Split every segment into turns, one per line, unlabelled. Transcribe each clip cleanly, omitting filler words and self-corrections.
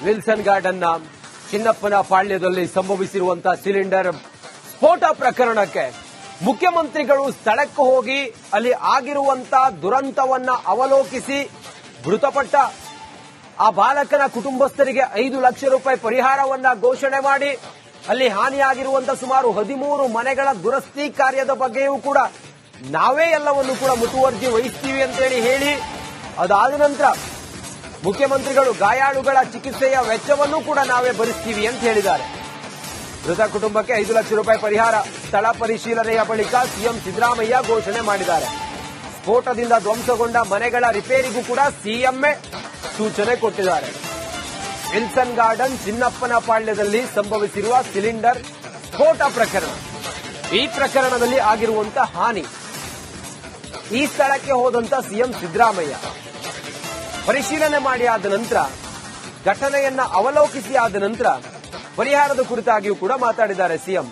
Wilson ಗಾರ್ಡನ್ನ ಚಿನ್ನಪ್ಪನ ಪಾಳ್ಯದಲ್ಲಿ ಸಂಭವಿಸಿರುವಂತಹ cylinder ಸ್ಫೋಟ ಪ್ರಕರಣಕ್ಕೆ ಮುಖ್ಯಮಂತ್ರಿಗಳು ಸ್ಥಳಕ್ಕೆ ಹೋಗಿ ಅಲ್ಲಿ ಆಗಿರುವಂತಹ ದುರಂತವನ್ನ ಅವಲೋಕಿಸಿ ಮೃತಪಟ್ಟ ಆ ಬಾಲಕನ ಕುಟುಂಬಸ್ಥರಿಗೆ 5 ಲಕ್ಷ ರೂಪಾಯಿ ಪರಿಹಾರವನ್ನ ಘೋಷಣೆ ಮಾಡಿ ಅಲ್ಲಿ ಹಾನಿಯಾಗಿರುವಂತಹ ಸುಮಾರು 13 ಮನೆಗಳ ದುರಸ್ತಿ ಕಾರ್ಯದ ಬಗ್ಗೆಯೂ ಕೂಡ ನಾವೇ ಎಲ್ಲವನ್ನು ಕೂಡ ಮುತುವರ್ಜಿ ವಹಿಸ್ತೀವಿ ಅಂತೇಳಿ ಹೇಳಿ ಅದಾದ ನಂತರ ಮುಖ್ಯಮಂತ್ರಿಗಳು ಗಾಯಾಳುಗಳ ಚಿಕಿತ್ಸೆಯ ವೆಚ್ಚವನ್ನು ಕೂಡ ನಾವೇ ಭರಿಸ್ತೀವಿ ಅಂತ ಹೇಳಿದ್ದಾರೆ. ಮೃತ ಕುಟುಂಬಕ್ಕೆ 5 ಲಕ್ಷ ರೂಪಾಯಿ ಪರಿಹಾರ ಸ್ಥಳ ಪರಿಶೀಲನೆಯ ಬಳಿಕ ಸಿಎಂ ಸಿದ್ದರಾಮಯ್ಯ ಘೋಷಣೆ ಮಾಡಿದ್ದಾರೆ. ಸ್ಫೋಟದಿಂದ ಧ್ವಂಸಗೊಂಡ ಮನೆಗಳ ರಿಪೇರಿಗೂ ಕೂಡ ಸಿಎಂಎ ಸೂಚನೆ ಕೊಟ್ಟಿದ್ದಾರೆ. ವಿಲ್ಸನ್ ಗಾರ್ಡನ್ ಚಿನ್ನಪ್ಪನ ಪಾಳ್ಯದಲ್ಲಿ ಸಂಭವಿಸಿರುವ ಸಿಲಿಂಡರ್ ಸ್ಫೋಟ ಪ್ರಕರಣ, ಈ ಪ್ರಕರಣದಲ್ಲಿ ಆಗಿರುವಂತಹ ಹಾನಿ, ಈ ಸ್ಥಳಕ್ಕೆ ಹೋದಂತ ಸಿಎಂ ಸಿದ್ದರಾಮಯ್ಯ ಪರಿಶೀಲನೆ ಮಾಡಿ ಆದ ನಂತರ ಘಟನೆಯನ್ನ ಅವಲೋಕಿಸಿ ಆದ ನಂತರ ಪರಿಹಾರದ ಕುರಿತಾಗಿಯೂ ಕೂಡ ಮಾತಾಡಿದ್ದಾರೆ ಸಿಎಂ.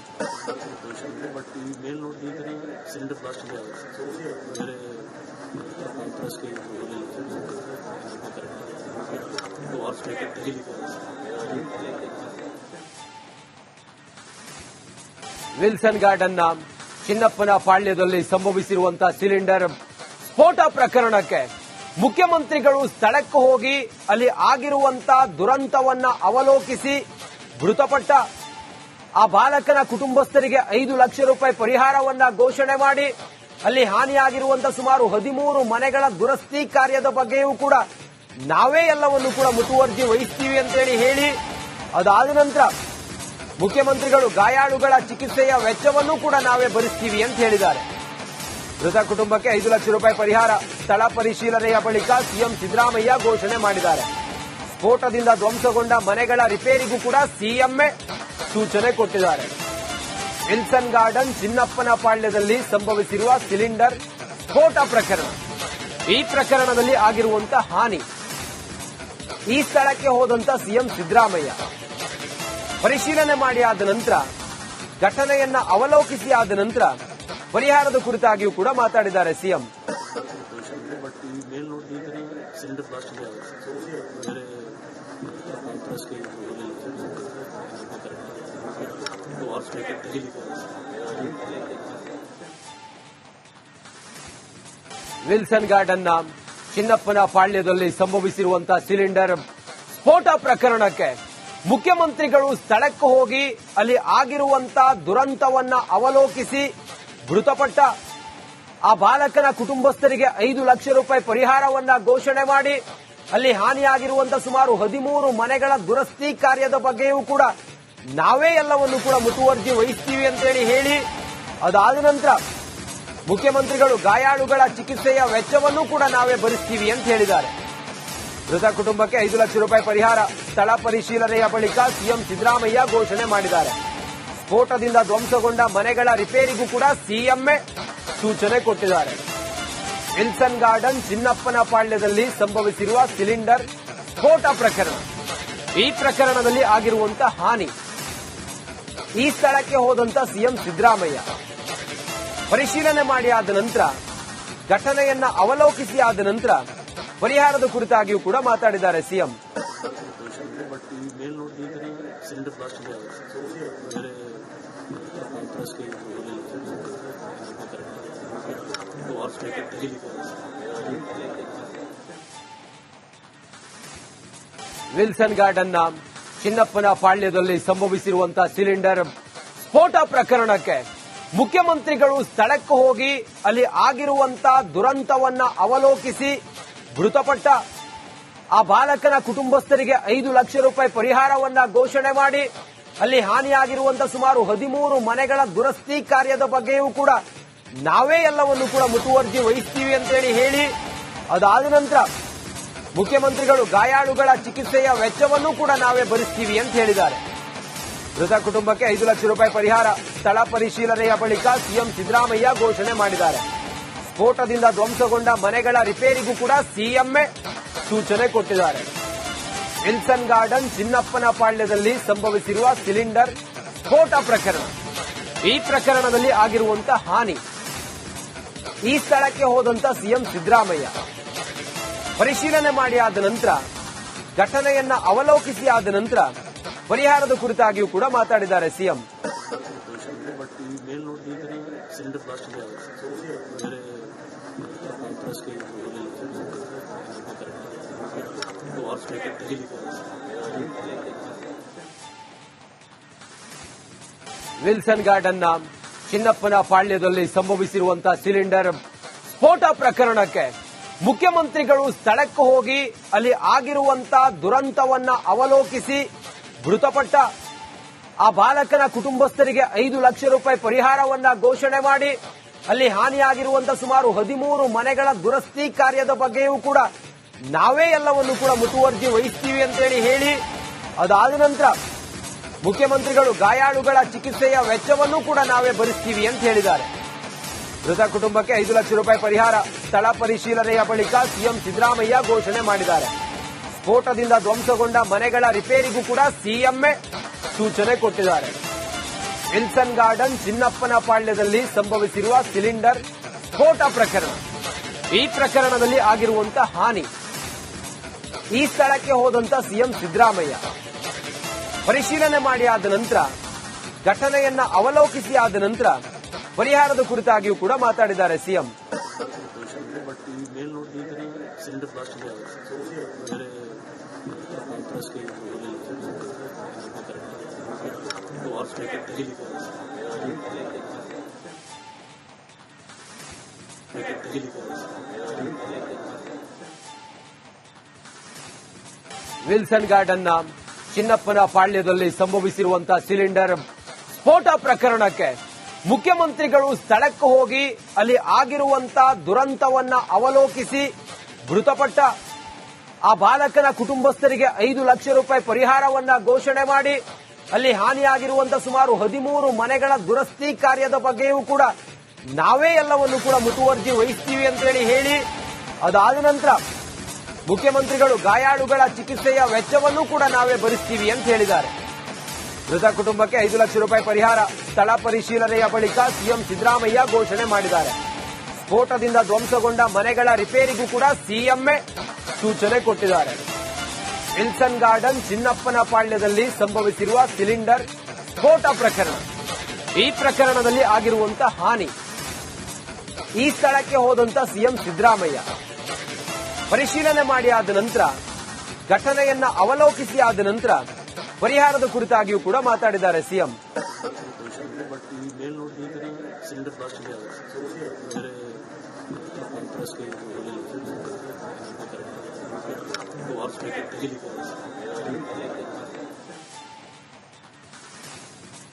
ವಿಲ್ಸನ್ ಗಾರ್ಡನ್ನ ಚಿನ್ನಪ್ಪನ ಪಾಳ್ಯದಲ್ಲಿ ಸಂಭವಿಸಿರುವಂತಹ ಸಿಲಿಂಡರ್ ಸ್ಫೋಟ ಪ್ರಕರಣಕ್ಕೆ ಮುಖ್ಯಮಂತ್ರಿಗಳು ಸ್ಥಳಕ್ಕೆ ಹೋಗಿ ಅಲ್ಲಿ ಆಗಿರುವಂತಹ ದುರಂತವನ್ನ ಅವಲೋಕಿಸಿ ಮೃತಪಟ್ಟ ಆ ಬಾಲಕನ ಕುಟುಂಬಸ್ಥರಿಗೆ 5 ಲಕ್ಷ ರೂಪಾಯಿ ಪರಿಹಾರವನ್ನ ಘೋಷಣೆ ಮಾಡಿ ಅಲ್ಲಿ ಹಾನಿಯಾಗಿರುವಂತಹ ಸುಮಾರು 13 ಮನೆಗಳ ದುರಸ್ತಿ ಕಾರ್ಯದ ಬಗ್ಗೆಯೂ ಕೂಡ ನಾವೇ ಎಲ್ಲವನ್ನು ಕೂಡ ಮುತುವರ್ಜಿ ವಹಿಸ್ತೀವಿ ಅಂತೇಳಿ ಹೇಳಿ ಅದಾದ ನಂತರ ಮುಖ್ಯಮಂತ್ರಿಗಳು ಗಾಯಾಳುಗಳ ಚಿಕಿತ್ಸೆಯ ವೆಚ್ಚವನ್ನು ಕೂಡ ನಾವೇ ಭರಿಸ್ತೀವಿ ಅಂತ ಹೇಳಿದ್ದಾರೆ. ಮೃತ ಕುಟುಂಬಕ್ಕೆ 5 ಲಕ್ಷ ರೂಪಾಯಿ ಪರಿಹಾರ ಸ್ಥಳ ಪರಿಶೀಲನೆಯ ಬಳಿಕ ಸಿಎಂ ಸಿದ್ದರಾಮಯ್ಯ ಘೋಷಣೆ ಮಾಡಿದ್ದಾರೆ. ಸ್ಫೋಟದಿಂದ ಧ್ವಂಸಗೊಂಡ ಮನೆಗಳ ರಿಪೇರಿಗೂ ಕೂಡ ಸಿಎಂಎ ಸೂಚನೆ ಕೊಟ್ಟಿದ್ದಾರೆ. ವಿಲ್ಸನ್ ಗಾರ್ಡನ್ ಚಿನ್ನಪ್ಪನ ಪಾಳ್ಯದಲ್ಲಿ ಸಂಭವಿಸಿರುವ ಸಿಲಿಂಡರ್ ಸ್ಫೋಟ ಪ್ರಕರಣ, ಈ ಪ್ರಕರಣದಲ್ಲಿ ಆಗಿರುವಂತಹ ಹಾನಿ, ಈ ಸ್ಥಳಕ್ಕೆ ಹೋದಂತ ಸಿಎಂ ಸಿದ್ದರಾಮಯ್ಯ ಪರಿಶೀಲನೆ ಮಾಡಿ ಆದ ನಂತರ ಘಟನೆಯನ್ನ ಅವಲೋಕಿಸಿ ಆದ ನಂತರ ಪರಿಹಾರದ ಕುರಿತಾಗಿಯೂ ಕೂಡ ಮಾತಾಡಿದ್ದಾರೆ ಸಿಎಂ. ವಿಲ್ಸನ್ ಗಾರ್ಡನ್ನ ಚಿನ್ನಪ್ಪನ ಪಾಳ್ಯದಲ್ಲಿ ಸಂಭವಿಸಿರುವಂತಹ ಸಿಲಿಂಡರ್ ಸ್ಫೋಟ ಪ್ರಕರಣಕ್ಕೆ ಮುಖ್ಯಮಂತ್ರಿಗಳು ಸ್ಥಳಕ್ಕೆ ಹೋಗಿ ಅಲ್ಲಿ ಆಗಿರುವಂತಹ ದುರಂತವನ್ನ ಅವಲೋಕಿಸಿ ಮೃತಪಟ್ಟ ಆ ಬಾಲಕನ ಕುಟುಂಬಸ್ಥರಿಗೆ 5 ಲಕ್ಷ ರೂಪಾಯಿ ಪರಿಹಾರವನ್ನ ಘೋಷಣೆ ಮಾಡಿ ಅಲ್ಲಿ ಹಾನಿಯಾಗಿರುವಂತಹ ಸುಮಾರು 13 ಮನೆಗಳ ದುರಸ್ತಿ ಕಾರ್ಯದ ಬಗ್ಗೆಯೂ ಕೂಡ ನಾವೇ ಎಲ್ಲವನ್ನು ಕೂಡ ಮುತುವರ್ಜಿ ವಹಿಸ್ತೀವಿ ಅಂತೇಳಿ ಹೇಳಿ ಅದಾದ ನಂತರ ಮುಖ್ಯಮಂತ್ರಿಗಳು ಗಾಯಾಳುಗಳ ಚಿಕಿತ್ಸೆಯ ವೆಚ್ಚವನ್ನು ಕೂಡ ನಾವೇ ಭರಿಸ್ತೀವಿ ಅಂತ ಹೇಳಿದ್ದಾರೆ. ಮೃತ ಕುಟುಂಬಕ್ಕೆ 5 ಲಕ್ಷ ರೂಪಾಯಿ ಪರಿಹಾರ ಸ್ಥಳ ಪರಿಶೀಲನೆಯ ಬಳಿಕ ಸಿಎಂ ಸಿದ್ದರಾಮಯ್ಯ ಘೋಷಣೆ ಮಾಡಿದ್ದಾರೆ. ಸ್ಫೋಟದಿಂದ ಧ್ವಂಸಗೊಂಡ ಮನೆಗಳ ರಿಪೇರಿಗೂ ಕೂಡ ಸಿಎಂಎ ಸೂಚನೆ ಕೊಟ್ಟಿದ್ದಾರೆ. ವಿಲ್ಸನ್ ಗಾರ್ಡನ್ ಚಿನ್ನಪ್ಪನ ಪಾಳ್ಯದಲ್ಲಿ ಸಂಭವಿಸಿರುವ ಸಿಲಿಂಡರ್ ಸ್ಫೋಟ ಪ್ರಕರಣ, ಈ ಪ್ರಕರಣದಲ್ಲಿ ಆಗಿರುವಂತಹ ಹಾನಿ, ಈ ಸ್ಥಳಕ್ಕೆ ಹೋದಂತ ಸಿಎಂ ಸಿದ್ದರಾಮಯ್ಯ ಪರಿಶೀಲನೆ ಮಾಡಿ ಆದ ನಂತರ ಘಟನೆಯನ್ನ ಅವಲೋಕಿಸಿ ಆದ ನಂತರ ಪರಿಹಾರದ ಕುರಿತಾಗಿಯೂ ಕೂಡ ಮಾತಾಡಿದ್ದಾರೆ ಸಿಎಂ. ವಿಲ್ಸನ್ ಗಾರ್ಡನ್ನ ಚಿನ್ನಪ್ಪನ ಪಾಳ್ಯದಲ್ಲಿ ಸಂಭವಿಸಿರುವಂತಹ ಸಿಲಿಂಡರ್ ಸ್ಫೋಟ ಪ್ರಕರಣಕ್ಕೆ ಮುಖ್ಯಮಂತ್ರಿಗಳು ಸ್ಥಳಕ್ಕೆ ಹೋಗಿ ಅಲ್ಲಿ ಆಗಿರುವಂತಹ ದುರಂತವನ್ನ ಅವಲೋಕಿಸಿ ಮೃತಪಟ್ಟ ಆ ಬಾಲಕನ ಕುಟುಂಬಸ್ಥರಿಗೆ 5 ಲಕ್ಷ ರೂಪಾಯಿ ಪರಿಹಾರವನ್ನ ಘೋಷಣೆ ಮಾಡಿ ಅಲ್ಲಿ ಹಾನಿಯಾಗಿರುವಂತಹ ಸುಮಾರು 13 ಮನೆಗಳ ದುರಸ್ತಿ ಕಾರ್ಯದ ಬಗ್ಗೆಯೂ ಕೂಡ ನಾವೇ ಎಲ್ಲವನ್ನು ಕೂಡ ಮುತುವರ್ಜಿ ವಹಿಸ್ತೀವಿ ಅಂತೇಳಿ ಹೇಳಿ ಅದಾದ ನಂತರ ಮುಖ್ಯಮಂತ್ರಿಗಳು ಗಾಯಾಳುಗಳ ಚಿಕಿತ್ಸೆಯ ವೆಚ್ಚವನ್ನು ಕೂಡ ನಾವೇ ಭರಿಸ್ತೀವಿ ಅಂತ ಹೇಳಿದ್ದಾರೆ. ಮೃತ ಕುಟುಂಬಕ್ಕೆ 5 ಲಕ್ಷ ರೂಪಾಯಿ ಪರಿಹಾರ ಸ್ಥಳ ಪರಿಶೀಲನೆಯ ಬಳಿಕ ಸಿಎಂ ಸಿದ್ದರಾಮಯ್ಯ ಘೋಷಣೆ ಮಾಡಿದ್ದಾರೆ. ಸ್ಫೋಟದಿಂದ ಧ್ವಂಸಗೊಂಡ ಮನೆಗಳ ರಿಪೇರಿಗೂ ಕೂಡ ಸಿಎಂಎ ಸೂಚನೆ ಕೊಟ್ಟಿದ್ದಾರೆ. ವಿಲ್ಸನ್ ಗಾರ್ಡನ್ ಚಿನ್ನಪ್ಪನ ಪಾಳ್ಯದಲ್ಲಿ ಸಂಭವಿಸಿರುವ ಸಿಲಿಂಡರ್ ಸ್ಫೋಟ ಪ್ರಕರಣ, ಈ ಪ್ರಕರಣದಲ್ಲಿ ಆಗಿರುವಂತಹ ಹಾನಿ, ಈ ಸ್ಥಳಕ್ಕೆ ಹೋದಂತ ಸಿಎಂ ಸಿದ್ದರಾಮಯ್ಯ ಪರಿಶೀಲನೆ ಮಾಡಿ ಆದ ನಂತರ ಘಟನೆಯನ್ನ ಅವಲೋಕಿಸಿ ಆದ ನಂತರ ಪರಿಹಾರದ ಕುರಿತಾಗಿಯೂ ಕೂಡ ಮಾತಾಡಿದ್ದಾರೆ ಸಿಎಂ.
ಬಟ್ ಈ ಮೇಲ್ ನೋಡಿದ್ರೆ ಸಿಲಿಂಡರ್ ಬ್ಲಾಸ್ಟ್ ಇದೆ. ಬೇರೆ
ವಿಲ್ಸನ್ ಗಾರ್ಡನ್ನ ಚಿನ್ನಪ್ಪನ ಪಾಳ್ಯದಲ್ಲಿ ಸಂಭವಿಸಿರುವಂತಹ ಸಿಲಿಂಡರ್ ಸ್ಫೋಟ ಪ್ರಕರಣಕ್ಕೆ ಮುಖ್ಯಮಂತ್ರಿಗಳು ಸ್ಥಳಕ್ಕೆ ಹೋಗಿ ಅಲ್ಲಿ ಆಗಿರುವಂತಹ ದುರಂತವನ್ನ ಅವಲೋಕಿಸಿ ಮೃತಪಟ್ಟ ಆ ಬಾಲಕನ ಕುಟುಂಬಸ್ಥರಿಗೆ 5 ಲಕ್ಷ ರೂಪಾಯಿ ಪರಿಹಾರವನ್ನ ಘೋಷಣೆ ಮಾಡಿ ಅಲ್ಲಿ ಹಾನಿಯಾಗಿರುವಂತಹ ಸುಮಾರು 13 ಮನೆಗಳ ದುರಸ್ತಿ ಕಾರ್ಯದ ಬಗ್ಗೆಯೂ ಕೂಡ ನಾವೇ ಎಲ್ಲವನ್ನು ಕೂಡ ಮುತುವರ್ಜಿ ವಹಿಸ್ತೀವಿ ಅಂತೇಳಿ ಹೇಳಿ ಅದಾದ ನಂತರ ಮುಖ್ಯಮಂತ್ರಿಗಳು ಗಾಯಾಳುಗಳ ಚಿಕಿತ್ಸೆಯ ವೆಚ್ಚವನ್ನು ಕೂಡ ನಾವೇ ಭರಿಸ್ತೀವಿ ಅಂತ ಹೇಳಿದ್ದಾರೆ. ಮೃತ ಕುಟುಂಬಕ್ಕೆ 5 ಲಕ್ಷ ರೂಪಾಯಿ ಪರಿಹಾರ ಸ್ಥಳ ಪರಿಶೀಲನೆಯ ಬಳಿಕ ಸಿಎಂ ಸಿದ್ದರಾಮಯ್ಯ ಘೋಷಣೆ ಮಾಡಿದ್ದಾರೆ. ಸ್ಫೋಟದಿಂದ ಧ್ವಂಸಗೊಂಡ ಮನೆಗಳ ರಿಪೇರಿಗೂ ಕೂಡ ಸಿಎಂಎ ಸೂಚನೆ ಕೊಟ್ಟಿದ್ದಾರೆ. ವಿಲ್ಸನ್ ಗಾರ್ಡನ್ ಚಿನ್ನಪ್ಪನ ಪಾಳ್ಯದಲ್ಲಿ ಸಂಭವಿಸಿರುವ ಸಿಲಿಂಡರ್ ಸ್ಫೋಟ ಪ್ರಕರಣ, ಈ ಪ್ರಕರಣದಲ್ಲಿ ಆಗಿರುವಂತಹ ಹಾನಿ, ಈ ಸ್ಥಳಕ್ಕೆ ಹೋದಂತ ಸಿಎಂ ಸಿದ್ದರಾಮಯ್ಯ ಪರಿಶೀಲನೆ ಮಾಡಿ ಆದ ನಂತರ ಘಟನೆಯನ್ನ ಅವಲೋಕಿಸಿ ಆದ ನಂತರ ಪರಿಹಾರದ ಕುರಿತಾಗಿಯೂ ಕೂಡ ಮಾತಾಡಿದ್ದಾರೆ ಸಿಎಂ.
ಬಟ್ ಈ ಮೇಲ್ ನೋಡಿದ್ರೆ ಸಿಲಿಂಡರ್ ಬ್ಲಾಸ್ಟ್ ಇದೆ. ಬೇರೆ
ವಿಲ್ಸನ್ ಗಾರ್ಡನ್ನ ಚಿನ್ನಪ್ಪನ ಪಾಳ್ಯದಲ್ಲಿ ಸಂಭವಿಸಿರುವಂತಹ ಸಿಲಿಂಡರ್ ಸ್ಫೋಟ ಪ್ರಕರಣಕ್ಕೆ ಮುಖ್ಯಮಂತ್ರಿಗಳು ಸ್ಥಳಕ್ಕೆ ಹೋಗಿ ಅಲ್ಲಿ ಆಗಿರುವಂತಹ ದುರಂತವನ್ನ ಅವಲೋಕಿಸಿ ಮೃತಪಟ್ಟ ಆ ಬಾಲಕನ ಕುಟುಂಬಸ್ಥರಿಗೆ 5 ಲಕ್ಷ ರೂಪಾಯಿ ಪರಿಹಾರವನ್ನ ಘೋಷಣೆ ಮಾಡಿ ಅಲ್ಲಿ ಹಾನಿಯಾಗಿರುವಂತಹ ಸುಮಾರು 13 ಮನೆಗಳ ದುರಸ್ತಿ ಕಾರ್ಯದ ಬಗ್ಗೆಯೂ ಕೂಡ ನಾವೇ ಎಲ್ಲವನ್ನು ಕೂಡ ಮುತುವರ್ಜಿ ವಹಿಸ್ತೀವಿ ಅಂತೇಳಿ ಹೇಳಿ ಅದಾದ ನಂತರ ಮುಖ್ಯಮಂತ್ರಿಗಳು ಗಾಯಾಳುಗಳ ಚಿಕಿತ್ಸೆಯ ವೆಚ್ಚವನ್ನು ಕೂಡ ನಾವೇ ಭರಿಸ್ತೀವಿ ಅಂತ ಹೇಳಿದ್ದಾರೆ. ಮೃತ ಕುಟುಂಬಕ್ಕೆ 5 ಲಕ್ಷ ರೂಪಾಯಿ ಪರಿಹಾರ ಸ್ಥಳ ಪರಿಶೀಲನೆಯ ಬಳಿಕ ಸಿಎಂ ಸಿದ್ದರಾಮಯ್ಯ ಘೋಷಣೆ ಮಾಡಿದ್ದಾರೆ. ಸ್ಫೋಟದಿಂದ ಧ್ವಂಸಗೊಂಡ ಮನೆಗಳ ರಿಪೇರಿಗೂ ಕೂಡ ಸಿಎಂಎ ಸೂಚನೆ ಕೊಟ್ಟಿದ್ದಾರೆ. ವಿಲ್ಸನ್ ಗಾರ್ಡನ್ ಚಿನ್ನಪ್ಪನ ಪಾಳ್ಯದಲ್ಲಿ ಸಂಭವಿಸಿರುವ ಸಿಲಿಂಡರ್ ಸ್ಫೋಟ ಪ್ರಕರಣ, ಈ ಪ್ರಕರಣದಲ್ಲಿ ಆಗಿರುವಂತಹ ಹಾನಿ, ಈ ಸ್ಥಳಕ್ಕೆ ಹೋದಂತ ಸಿಎಂ ಸಿದ್ದರಾಮಯ್ಯ ಪರಿಶೀಲನೆ ಮಾಡಿ ಆದ ನಂತರ ಘಟನೆಯನ್ನ ಅವಲೋಕಿಸಿ ಆದ ನಂತರ ಪರಿಹಾರದ ಕುರಿತಾಗಿಯೂ ಕೂಡ ಮಾತಾಡಿದ್ದಾರೆ ಸಿಎಂ.
ಬಟ್ ಈ ಮೇಲ್ ನೋಡಿದ್ರೆ ಸಿಲಿಂಡರ್ ಬ್ಲಾಸ್ಟ್ ಇದೆ. ಬೇರೆ